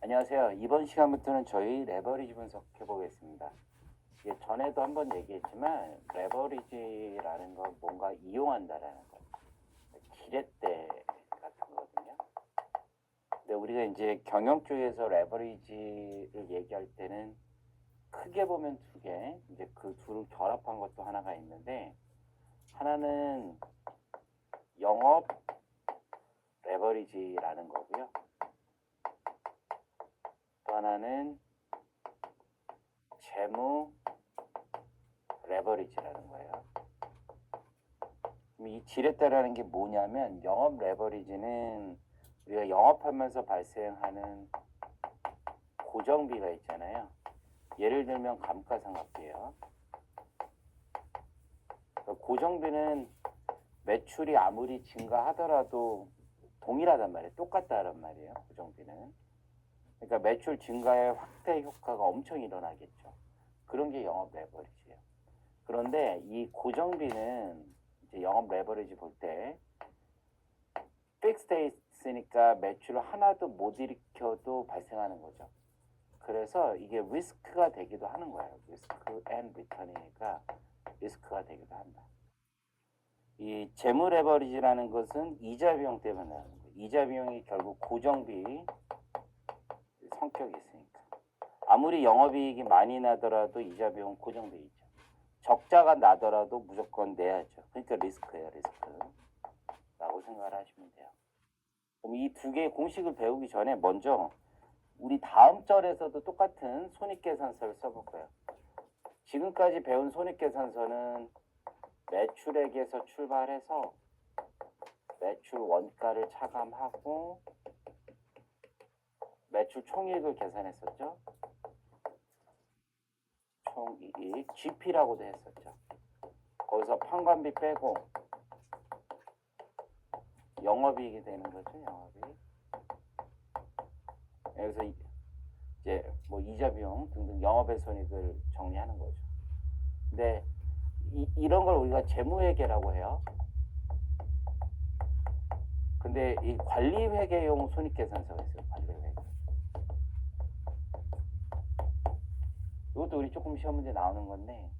안녕하세요. 이번 시간부터는 저희 레버리지 분석해 보겠습니다. 이게 전에도 한번 얘기했지만 레버리지라는 건 뭔가 이용한다라는 거, 지렛대 같은 거거든요. 근데 우리가 이제 경영 쪽에서 레버리지를 얘기할 때는 크게 보면 두 개, 이제 그 둘을 결합한 것도 하나가 있는데, 하나는 영업 레버리지라는 거고요. 또 하나는 재무 레버리지라는 거예요. 이 지렛대라는 게 뭐냐면, 영업 레버리지는 우리가 영업하면서 발생하는 고정비가 있잖아요. 예를 들면 감가상각비예요. 고정비는 매출이 아무리 증가하더라도 동일하단 말이에요. 똑같다란 말이에요. 고정비는. 그러니까 매출 증가의 확대 효과가 엄청 일어나겠죠. 그런 게 영업 레버리지예요. 그런데 이 고정비는 이제 영업 레버리지 볼 때 픽스돼 있으니까 매출을 하나도 못 일으켜도 발생하는 거죠. 그래서 이게 리스크가 되기도 하는 거예요. 리스크 앤 리턴이니까 리스크가 되기도 한다. 이 재무 레버리지라는 것은 이자 비용 때문에 나는 거예요. 이자 비용이 결국 고정비 성격이 있으니까. 아무리 영업이익이 많이 나더라도 이자 비용 고정비이죠. 적자가 나더라도 무조건 내야죠. 그러니까 리스크예요, 리스크. 라고 생각을 하시면 돼요. 그럼 이 두 개의 공식을 배우기 전에 먼저 우리 다음 절에서도 똑같은 손익계산서를 써볼 거예요. 지금까지 배운 손익계산서는 매출액에서 출발해서 매출 원가를 차감하고 매출 총이익을 계산했었죠. 총이익, GP라고도 했었죠. 거기서 판관비 빼고 영업이익이 되는 거죠. 영업이익. 여기서 이제 뭐 이자 비용 등등 영업의 손익을 정리하는 거죠. 근데 이런 걸 우리가 재무회계라고 해요. 근데 이 관리회계용 손익계산서가 있어요. 관리회계. 이것도 우리 조금 시험 문제 나오는 건데,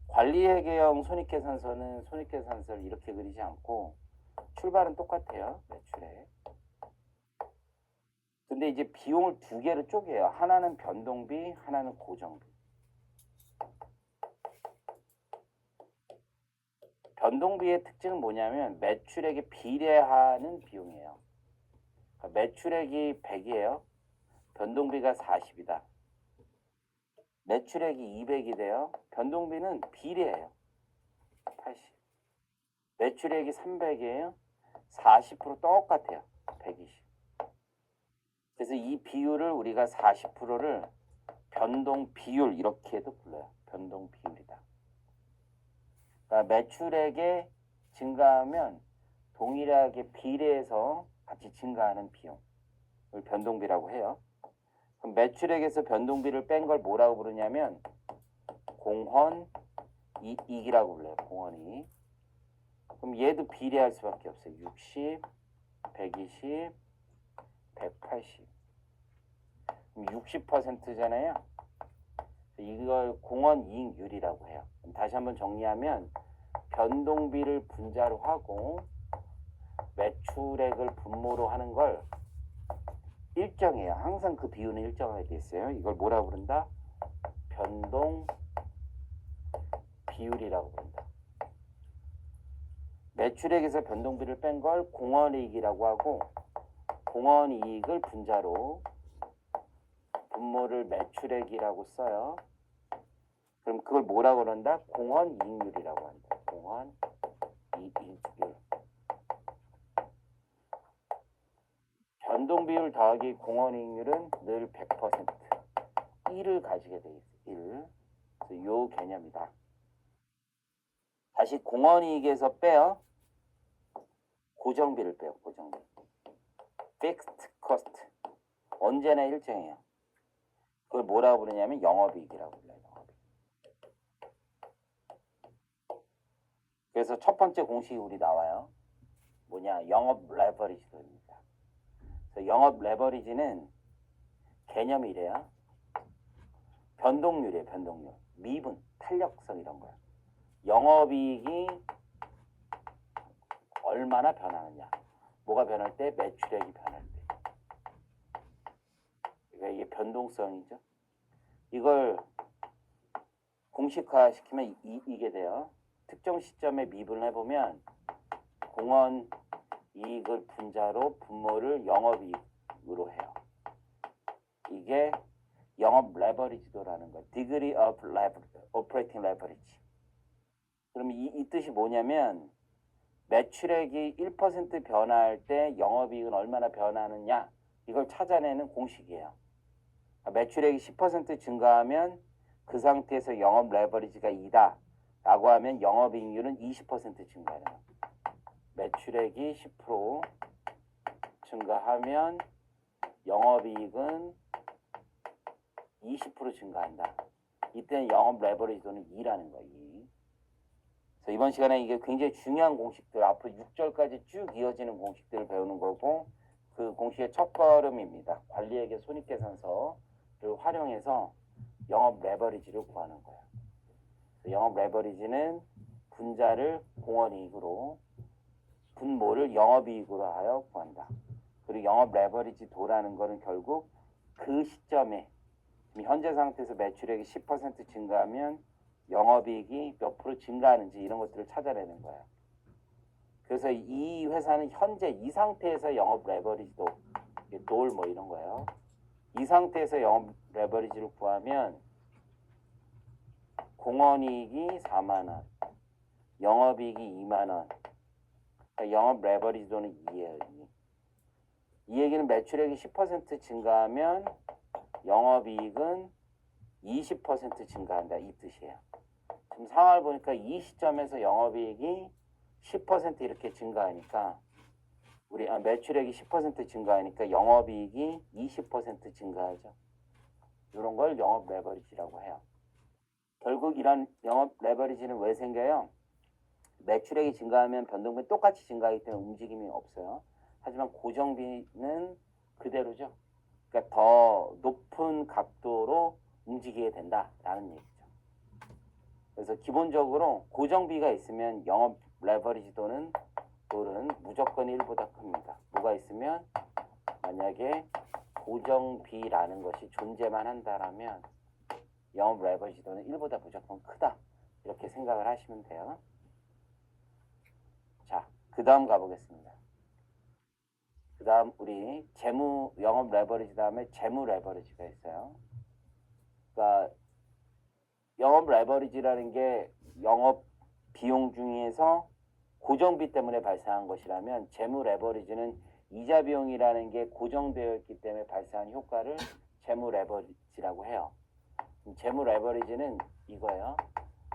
관리회계형 손익계산서는 손익계산서를 이렇게 그리지 않고 출발은 똑같아요. 매출액. 근데 이제 비용을 두 개로 쪼개요. 하나는 변동비, 하나는 고정비. 변동비의 특징은 뭐냐면 매출액에 비례하는 비용이에요. 그러니까 매출액이 100이에요. 변동비가 40이다. 매출액이 200이 돼요. 변동비는 비례해요. 80. 매출액이 300이에요. 40% 똑같아요. 120. 그래서 이 비율을 우리가 40%를 변동 비율 이렇게도 불러요. 변동 비율이다. 그러니까 매출액에 증가하면 동일하게 비례해서 같이 증가하는 비용을 변동비라고 해요. 그럼 매출액에서 변동비를 뺀 걸 뭐라고 부르냐면 공헌이익이라고 불러요. 공헌이익. 그럼 얘도 비례할 수밖에 없어요. 60, 120, 180. 그럼 60%잖아요. 이걸 공헌이익률이라고 해요. 다시 한번 정리하면 변동비를 분자로 하고 매출액을 분모로 하는 걸 일정해요. 항상 그 비율은 일정하게 돼 있어요. 이걸 뭐라 부른다? 변동 비율이라고 부른다. 매출액에서 변동비를 뺀 걸 공헌이익이라고 하고, 공헌이익을 분자로 분모를 매출액이라고 써요. 그럼 그걸 뭐라고 그런다? 공헌이익률이라고 한다. 공헌이익률. 변동비율 더하기 공헌이익률은 늘 100%. 1을 가지게 돼 있어요. 1. 그래서 요 개념이다. 다시 공헌이익에서 빼요. 고정비를 빼요. 고정비. Fixed cost. 언제나 일정해요. 그걸 뭐라고 부르냐면 영업이익이라고 불러요. 영업이익. 그래서 첫 번째 공식이 우리 나와요. 뭐냐? 영업 레버리지입니다. 그래서 영업 레버리지는 개념이 이래요. 변동률이에요. 변동률. 미분, 탄력성 이런 거예요. 영업이익이 얼마나 변하느냐. 뭐가 변할 때? 매출액이 변할 때. 그러니까 이게 변동성이죠. 이걸 공식화 시키면 이게 돼요. 특정 시점에 미분을 해보면 공원 이익을 분자로 분모를 영업이익으로 해요. 이게 영업 레버리지도라는 거예요. Degree of Operating Leverage. 그럼 이 뜻이 뭐냐면 매출액이 1% 변화할 때 영업이익은 얼마나 변하느냐 이걸 찾아내는 공식이에요. 매출액이 10% 증가하면 그 상태에서 영업 레버리지가 2다 라고 하면 영업이익률은 20% 증가해요. 매출액이 10% 증가하면 영업이익은 20% 증가한다. 이때는 영업 레버리지도는 2라는 거예요. 2. 그래서 이번 시간에 이게 굉장히 중요한 공식들, 앞으로 6절까지 쭉 이어지는 공식들을 배우는 거고 그 공식의 첫 걸음입니다. 관리액의 손익계산서를 활용해서 영업 레버리지를 구하는 거예요. 영업 레버리지는 분자를 공원이익으로 분모를 영업이익으로 하여 구한다. 그리고 영업 레버리지 도라는 거는 결국 그 시점에 현재 상태에서 매출액이 10% 증가하면 영업이익이 몇 프로 증가하는지 이런 것들을 찾아내는 거예요. 그래서 이 회사는 현재 이 상태에서 영업 레버리지도 돌 뭐 이런 거예요. 이 상태에서 영업 레버리지를 구하면 공원이익이 4만 원, 영업이익이 2만 원. 그러니까 영업 레버리지도는 2예요. 2. 이 얘기는 매출액이 10% 증가하면 영업이익은 20% 증가한다 이 뜻이에요. 지금 상황을 보니까 이 시점에서 영업이익이 10% 이렇게 증가하니까 매출액이 10% 증가하니까 영업이익이 20% 증가하죠. 이런 걸 영업 레버리지라고 해요. 결국 이런 영업 레버리지는 왜 생겨요? 매출액이 증가하면 변동비는 똑같이 증가하기 때문에 움직임이 없어요. 하지만 고정비는 그대로죠. 그러니까 더 높은 각도로 움직이게 된다라는 얘기죠. 그래서 기본적으로 고정비가 있으면 영업 레버리지 도는 무조건 1보다 큽니다. 뭐가 있으면 만약에 고정비라는 것이 존재만 한다라면 영업 레버리지 도는 1보다 무조건 크다. 이렇게 생각을 하시면 돼요. 자, 그 다음 가보겠습니다. 그 다음 우리 재무 영업 레버리지 다음에 재무 레버리지가 있어요. 그러니까 영업 레버리지라는 게 영업 비용 중에서 고정비 때문에 발생한 것이라면 재무 레버리지는 이자 비용이라는 게 고정되어 있기 때문에 발생한 효과를 재무 레버리지라고 해요. 재무 레버리지는 이거예요.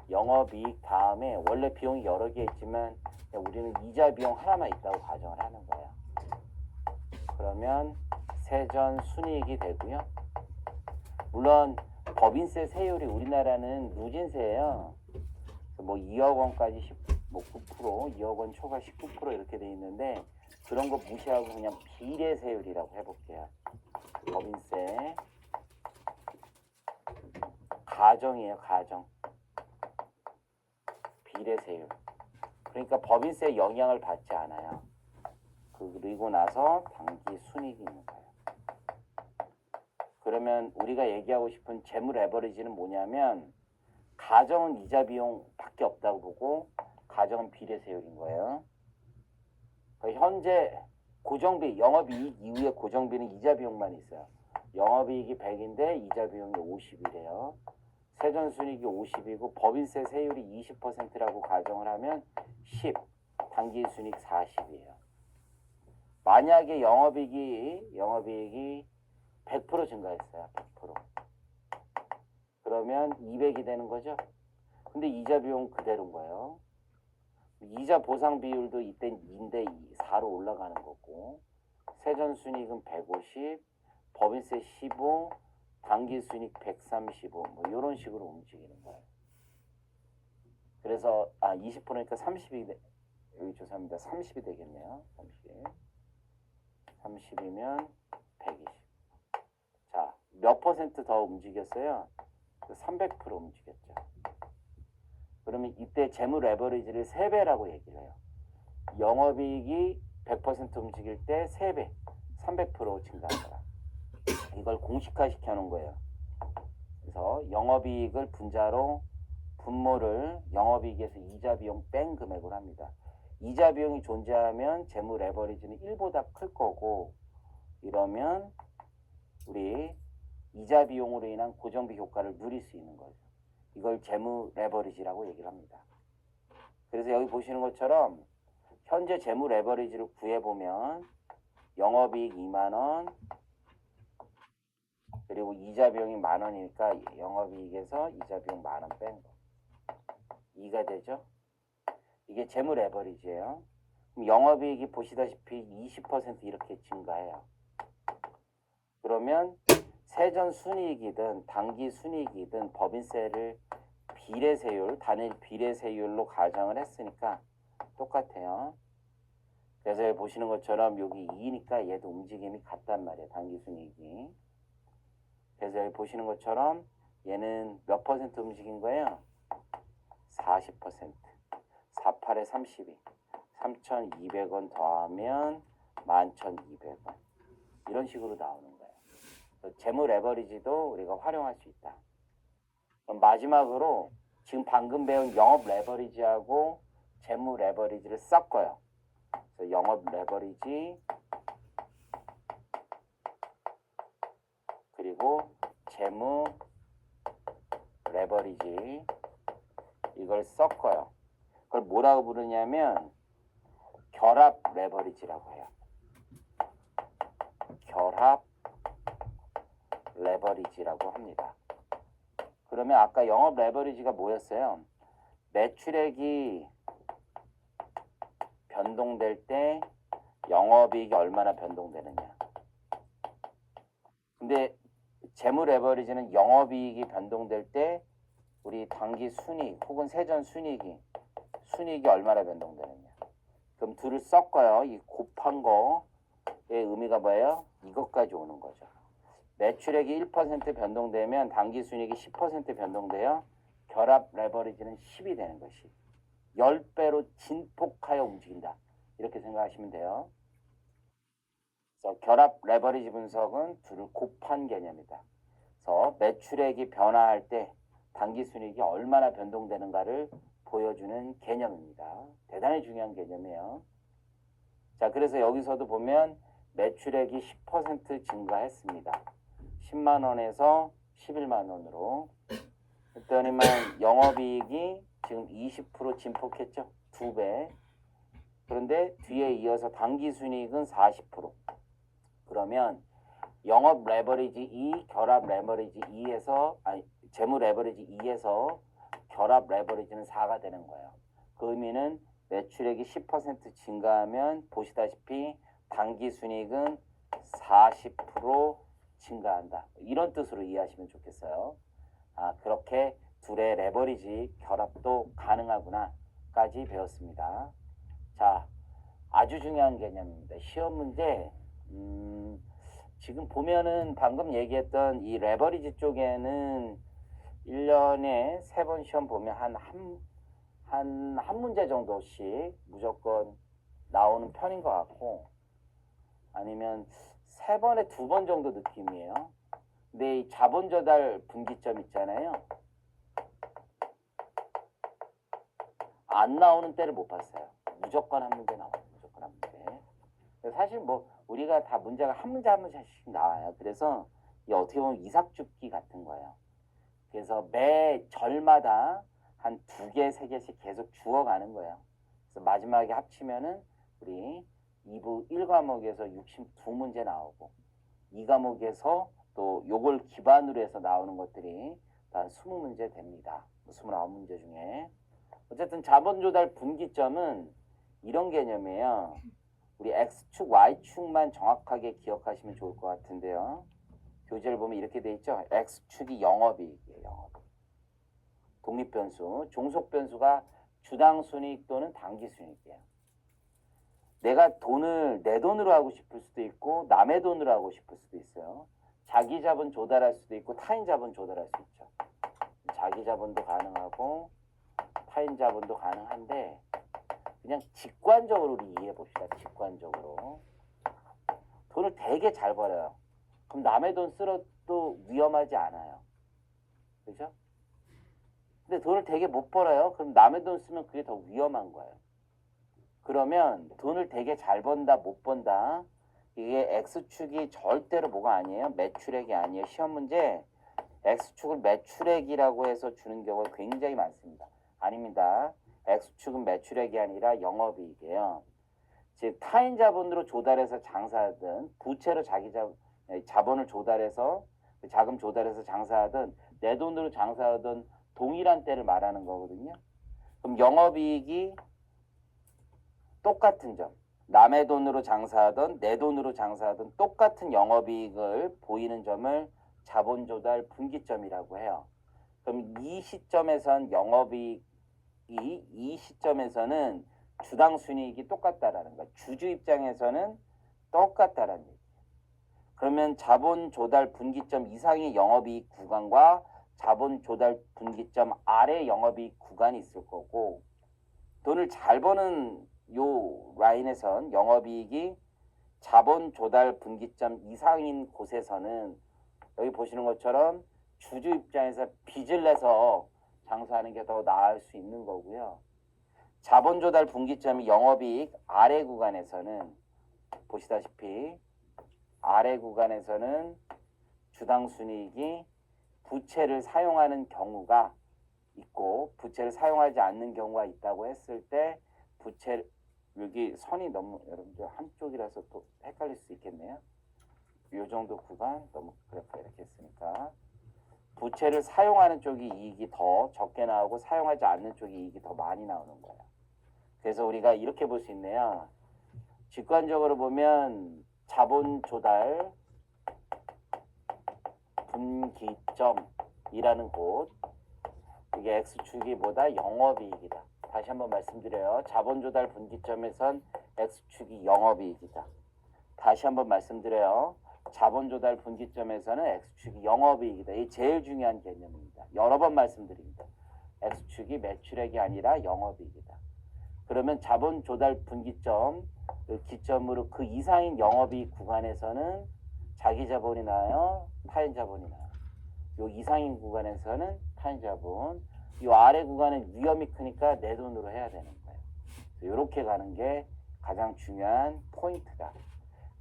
영업이익 다음에 원래 비용이 여러 개 있지만 우리는 이자 비용 하나만 있다고 가정을 하는 거예요. 그러면 세전 순이익이 되고요. 물론 법인세 세율이 우리나라는 누진세예요. 뭐 2억 원까지 9%, 2억 원 초과 19% 이렇게 돼 있는데 그런 거 무시하고 그냥 비례세율이라고 해볼게요. 법인세 가정이에요. 가정 비례세율. 그러니까 법인세 영향을 받지 않아요. 그리고 나서 당기 순이익이 있는 거예요. 그러면 우리가 얘기하고 싶은 재무 레버리지는 뭐냐면 가정은 이자 비용밖에 없다고 보고 가정은 비례세율인 거예요. 그러니까 현재 고정비, 영업이익 이후에 고정비는 이자 비용만 있어요. 영업이익이 100인데 이자 비용이 50이래요. 세전순이익이 50이고 법인세 세율이 20%라고 가정을 하면 10, 당기순이익 40이에요. 만약에 영업이익이 100% 증가했어요. 100%. 그러면 200이 되는 거죠. 근데 이자 비용 그대로인 거예요. 이자 보상 비율도 이땐 2인데 4로 올라가는 거고 세전순이익은 150, 법인세 15, 당기순이익 135 뭐 이런 식으로 움직이는 거예요. 그래서 20%니까 30이 여기 죄송합니다. 30이 되겠네요. 30이면 120. 자, 몇 퍼센트 더 움직였어요? 300% 움직였죠. 그러면 이때 재무 레버리지를 3배라고 얘기를 해요. 영업이익이 100% 움직일 때 3배, 300% 증가한 거야. 이걸 공식화 시켜놓은 거예요. 그래서 영업이익을 분자로 분모를 영업이익에서 이자 비용 뺀 금액으로 합니다. 이자 비용이 존재하면 재무 레버리지는 1보다 클 거고, 이러면 우리 이자 비용으로 인한 고정비 효과를 누릴 수 있는 거죠. 이걸 재무 레버리지라고 얘기를 합니다. 그래서 여기 보시는 것처럼 현재 재무 레버리지를 구해보면 영업이익 2만원, 그리고 이자 비용이 10,000원이니까 영업이익에서 이자 비용 10,000원 뺀 거. 2가 되죠? 이게 재무 레버리지예요. 그럼 영업이익이 보시다시피 20% 이렇게 증가해요. 그러면 세전 순이익이든 당기 순이익이든 법인세를 비례세율, 단일 비례세율로 가정을 했으니까 똑같아요. 그래서 여기 보시는 것처럼 여기 2니까 얘도 움직임이 같단 말이에요. 당기 순이익이. 그래서 여기 보시는 것처럼 얘는 몇 퍼센트 움직인 거예요? 40%. 48에 32. 3,200원 더하면 11,200원. 이런 식으로 나오는 거예요. 재무 레버리지도 우리가 활용할 수 있다. 그럼 마지막으로 지금 방금 배운 영업 레버리지하고 재무 레버리지를 섞어요. 그래서 영업 레버리지 그리고 재무 레버리지 이걸 섞어요. 그걸 뭐라고 부르냐면 결합 레버리지라고 해요. 결합 레버리지라고 합니다. 그러면 아까 영업 레버리지가 뭐였어요? 매출액이 변동될 때 영업이익이 얼마나 변동되느냐. 근데 재무 레버리지는 영업이익이 변동될 때 우리 당기 순이익 혹은 세전 순이익이 얼마나 변동되느냐. 그럼 둘을 섞어요. 이 곱한 거의 의미가 뭐예요? 이것까지 오는 거죠. 매출액이 1% 변동되면 당기 순이익이 10% 변동돼요. 결합 레버리지는 10이 되는 것이 10배로 진폭하여 움직인다. 이렇게 생각하시면 돼요. 그래서 결합 레버리지 분석은 둘을 곱한 개념이다. 그래서 매출액이 변화할 때 당기 순이익이 얼마나 변동되는가를 보여주는 개념입니다. 대단히 중요한 개념이에요. 자, 그래서 여기서도 보면 매출액이 10% 증가했습니다. 10만 원에서 11만 원으로. 그랬더니만 영업이익이 지금 20% 진폭했죠. 2배. 그런데 뒤에 이어서 당기순이익은 40%. 그러면 영업 레버리지 2, 결합 레버리지 2에서 재무 레버리지 2에서 결합 레버리지는 4가 되는 거예요. 그 의미는 매출액이 10% 증가하면 보시다시피 당기순이익은 40% 증가한다. 이런 뜻으로 이해하시면 좋겠어요. 그렇게 둘의 레버리지 결합도 가능하구나까지 배웠습니다. 자, 아주 중요한 개념입니다. 시험 문제 지금 보면은 방금 얘기했던 이 레버리지 쪽에는 1년에 3번 시험 보면 한 문제 정도씩 무조건 나오는 편인 것 같고, 아니면 3번에 2번 정도 느낌이에요. 근데 이 자본 조달 분기점 있잖아요. 안 나오는 때를 못 봤어요. 무조건 한 문제 나와요. 무조건 한 문제. 사실 뭐 우리가 다 문제가 한 문제 한 문제씩 나와요. 그래서 이 어떻게 보면 이삭줍기 같은 거예요. 그래서 매 절마다 한 2개, 3개씩 계속 주어가는 거예요. 그래서 마지막에 합치면은 우리 2부 1과목에서 62문제 나오고 2과목에서 또 요걸 기반으로 해서 나오는 것들이 다 20문제 됩니다. 29문제 중에. 어쨌든 자본조달 분기점은 이런 개념이에요. 우리 X축, Y축만 정확하게 기억하시면 좋을 것 같은데요. 교재를 보면 이렇게 돼 있죠. X축이 영업이익이에요. 영업이익. 독립변수, 종속변수가 주당순이익 또는 당기순이익이에요. 내가 돈을 내 돈으로 하고 싶을 수도 있고 남의 돈으로 하고 싶을 수도 있어요. 자기 자본 조달할 수도 있고 타인 자본 조달할 수 있죠. 자기 자본도 가능하고 타인 자본도 가능한데 그냥 직관적으로 우리 이해해 봅시다. 직관적으로. 돈을 되게 잘 벌어요. 그럼 남의 돈 쓸어도 위험하지 않아요. 그죠? 근데 돈을 되게 못 벌어요. 그럼 남의 돈 쓰면 그게 더 위험한 거예요. 그러면 돈을 되게 잘 번다, 못 번다. 이게 X축이 절대로 뭐가 아니에요. 매출액이 아니에요. 시험 문제 X축을 매출액이라고 해서 주는 경우가 굉장히 많습니다. 아닙니다. X축은 매출액이 아니라 영업이익이에요. 즉 타인 자본으로 조달해서 장사하든 부채로 자기 자본을 조달해서 자금 조달해서 장사하든 내 돈으로 장사하든 동일한 때를 말하는 거거든요. 그럼 영업이익이 똑같은 점, 남의 돈으로 장사하든 내 돈으로 장사하든 똑같은 영업이익을 보이는 점을 자본조달 분기점이라고 해요. 그럼 이 시점에선 영업이익이 이 시점에서는 주당 순이익이 똑같다라는 거. 주주 입장에서는 똑같다라는 얘기. 그러면 자본 조달 분기점 이상의 영업이익 구간과 자본 조달 분기점 아래 영업이익 구간이 있을 거고 돈을 잘 버는 요 라인에선 영업이익이 자본 조달 분기점 이상인 곳에서는 여기 보시는 것처럼 주주 입장에서 빚을 내서 장사하는 게 더 나을 수 있는 거고요. 자본 조달 분기점이 영업이익 아래 구간에서는 보시다시피 아래 구간에서는 주당 순이익이 부채를 사용하는 경우가 있고 부채를 사용하지 않는 경우가 있다고 했을 때 부채 여기 선이 너무 여러분들 한쪽이라서 또 헷갈릴 수 있겠네요. 이 정도 구간 너무 그래프 이렇게 했으니까 부채를 사용하는 쪽이 이익이 더 적게 나오고 사용하지 않는 쪽이 이익이 더 많이 나오는 거예요. 그래서 우리가 이렇게 볼 수 있네요. 직관적으로 보면 자본 조달 분기점이라는 곳 이게 X축이 뭐다? 영업이익이다. 다시 한번 말씀드려요. 자본 조달 분기점에선 X축이 영업이익이다. 다시 한번 말씀드려요. 자본 조달 분기점에서는 X축이 영업이익이다. 이게 제일 중요한 개념입니다. 여러 번 말씀드립니다. X축이 매출액이 아니라 영업이익이다. 그러면 자본 조달 분기점 기점으로 그 이상인 영업이익 구간에서는 자기 자본이 나요, 타인 자본이 나요. 요 이상인 구간에서는 타인 자본, 요 아래 구간은 위험이 크니까 내 돈으로 해야 되는 거예요. 이렇게 가는 게 가장 중요한 포인트다.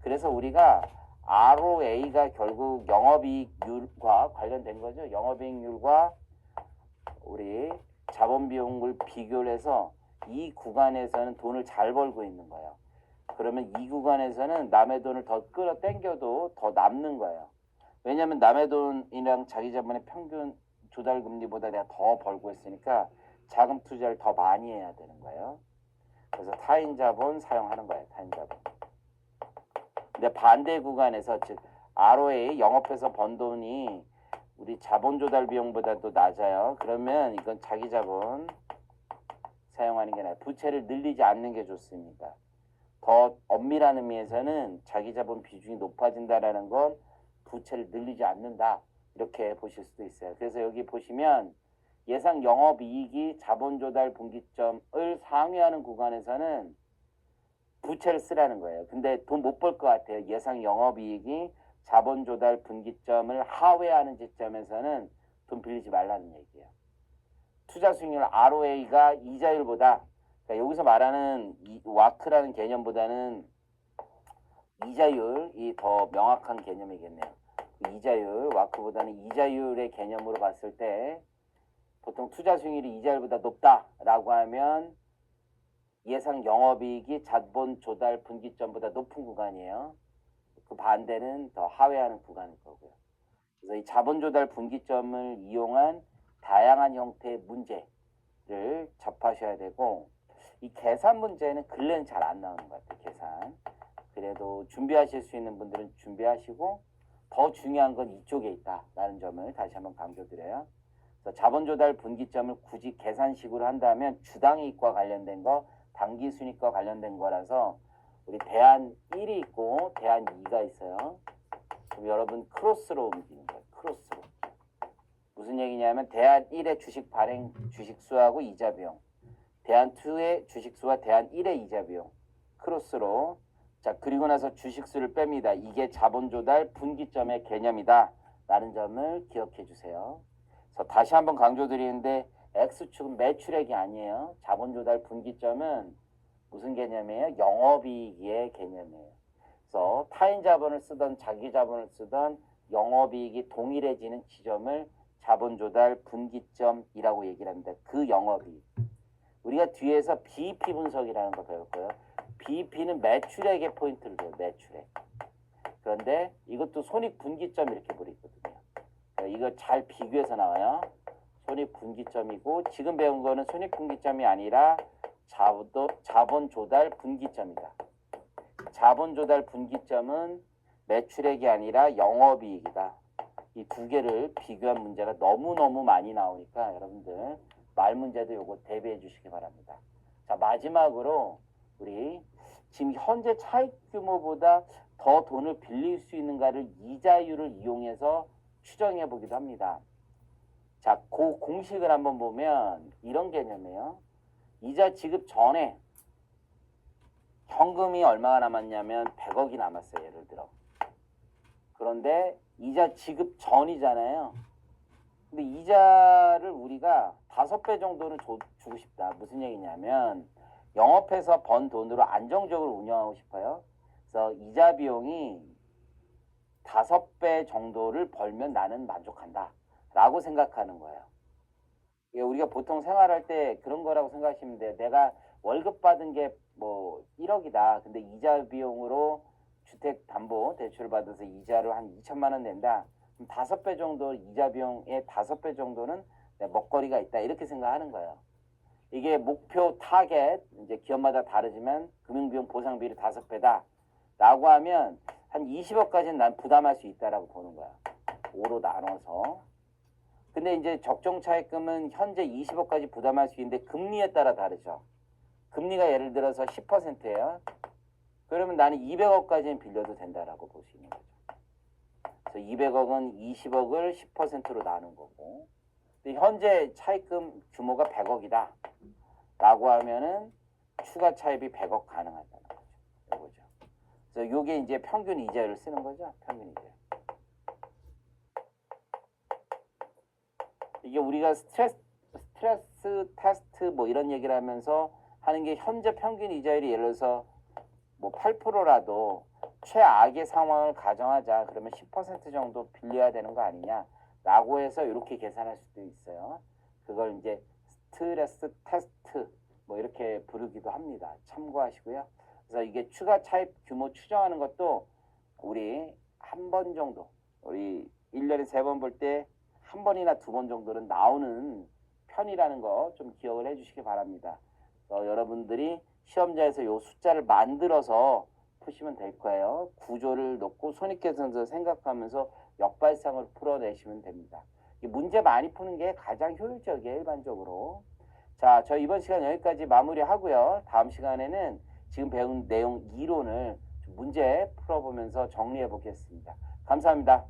그래서 우리가 ROA가 결국 영업이익률과 관련된 거죠. 영업이익률과 우리 자본비용을 비교를 해서 이 구간에서는 돈을 잘 벌고 있는 거예요. 그러면 이 구간에서는 남의 돈을 더 끌어당겨도 더 남는 거예요. 왜냐하면 남의 돈이랑 자기 자본의 평균 조달금리보다 내가 더 벌고 있으니까 자금 투자를 더 많이 해야 되는 거예요. 그래서 타인 자본 사용하는 거예요. 타인 자본. 근데 반대 구간에서 즉 ROA 영업해서 번 돈이 우리 자본 조달 비용보다도 낮아요. 그러면 이건 자기 자본 사용하는 게 나아요. 부채를 늘리지 않는 게 좋습니다. 더 엄밀한 의미에서는 자기 자본 비중이 높아진다라는 건 부채를 늘리지 않는다. 이렇게 보실 수도 있어요. 그래서 여기 보시면 예상 영업이익이 자본 조달 분기점을 상회하는 구간에서는 부채를 쓰라는 거예요. 근데 돈 못 벌 것 같아요. 예상 영업이익이 자본 조달 분기점을 하회하는 지점에서는 돈 빌리지 말라는 얘기예요. 투자 수익률 ROA가 이자율보다 그러니까 여기서 말하는 와크라는 개념보다는 이자율이 더 명확한 개념이겠네요. 이자율, 와크보다는 이자율의 개념으로 봤을 때 보통 투자 수익률이 이자율보다 높다라고 하면 예상 영업이익이 자본 조달 분기점보다 높은 구간이에요. 그 반대는 더 하회하는 구간일 거고요. 그래서 이 자본 조달 분기점을 이용한 다양한 형태의 문제를 접하셔야 되고 이 계산 문제는 근래는 잘 안 나오는 것 같아요. 계산. 그래도 준비하실 수 있는 분들은 준비하시고 더 중요한 건 이쪽에 있다라는 점을 다시 한번 강조드려요. 그래서 자본 조달 분기점을 굳이 계산식으로 한다면 주당이익과 관련된 거, 당기순이익과 관련된 거라서 우리 대안 1이 있고 대안 2가 있어요. 그럼 여러분 크로스로 옮기는 거예요. 크로스로. 무슨 얘기냐면 대안 1의 주식 발행 주식수하고 이자 비용, 대안 2의 주식수와 대안 1의 이자 비용 크로스로. 자, 그리고 나서 주식수를 뺍니다. 이게 자본 조달 분기점의 개념이다 라는 점을 기억해 주세요. 그래서 다시 한번 강조드리는데 X축은 매출액이 아니에요. 자본 조달 분기점은 무슨 개념이에요? 영업이익의 개념이에요. 그래서 타인 자본을 쓰던 자기 자본을 쓰던 영업이익이 동일해지는 지점을 자본 조달 분기점이라고 얘기를 합니다. 그 영업이익. 우리가 뒤에서 BEP 분석이라는 거 배울 거예요. BEP는 매출액의 포인트를 줘요. 매출액. 그런데 이것도 손익분기점 이렇게 부르거든요. 이거 잘 비교해서 나와요. 손익분기점이고 지금 배운 거는 손익분기점이 아니라 자본 조달 분기점이다. 자본 조달 분기점은 매출액이 아니라 영업이익이다. 이 두 개를 비교한 문제가 너무너무 많이 나오니까 여러분들 말 문제도 요거 대비해 주시기 바랍니다. 자, 마지막으로 우리 지금 현재 차익 규모보다 더 돈을 빌릴 수 있는가를 이자율을 이용해서 추정해 보기도 합니다. 자, 그 공식을 한번 보면 이런 개념이에요. 이자 지급 전에 현금이 얼마가 남았냐면 100억이 남았어요. 예를 들어. 그런데 이자 지급 전이잖아요. 근데 이자를 우리가 5배 정도는 주고 싶다. 무슨 얘기냐면 영업해서 번 돈으로 안정적으로 운영하고 싶어요. 그래서 이자 비용이 5배 정도를 벌면 나는 만족한다 라고 생각하는 거예요. 우리가 보통 생활할 때 그런 거라고 생각하시면 돼요. 내가 월급 받은 게 뭐 1억이다. 근데 이자 비용으로 주택담보 대출을 받아서 이자를 한 2천만 원 낸다. 그럼 5배 정도 이자 비용의 5배 정도는 먹거리가 있다. 이렇게 생각하는 거예요. 이게 목표 타겟 이제 기업마다 다르지만 금융비용 보상비율이 5배다. 라고 하면 한 20억까지는 난 부담할 수 있다라고 보는 거야. 5로 나눠서. 근데 이제 적정 차입금은 현재 20억까지 부담할 수 있는데 금리에 따라 다르죠. 금리가 예를 들어서 10%예요. 그러면 나는 200억까지는 빌려도 된다라고 볼 수 있는 거죠. 그래서 200억은 20억을 10%로 나눈 거고. 근데 현재 차입금 규모가 100억이다. 라고 하면은 추가 차입이 100억 가능하다는 거죠. 이거죠. 그래서 요게 이제 평균 이자율을 쓰는 거죠. 평균 이자율. 이게 우리가 스트레스 테스트 뭐 이런 얘기를 하면서 하는 게 현재 평균 이자율이 예를 들어서 뭐 8%라도 최악의 상황을 가정하자. 그러면 10% 정도 빌려야 되는 거 아니냐라고 해서 이렇게 계산할 수도 있어요. 그걸 이제 스트레스 테스트 뭐 이렇게 부르기도 합니다. 참고하시고요. 그래서 이게 추가 차입 규모 추정하는 것도 우리 한 번 정도, 우리 1년에 3번 볼 때 한 번이나 2번 정도는 나오는 편이라는 거 좀 기억을 해주시기 바랍니다. 여러분들이 시험자에서 이 숫자를 만들어서 푸시면 될 거예요. 구조를 놓고 손익계산서 생각하면서 역발상으로 풀어내시면 됩니다. 문제 많이 푸는 게 가장 효율적이에요. 일반적으로. 자, 저 이번 시간 여기까지 마무리하고요. 다음 시간에는 지금 배운 내용 이론을 문제 풀어보면서 정리해 보겠습니다. 감사합니다.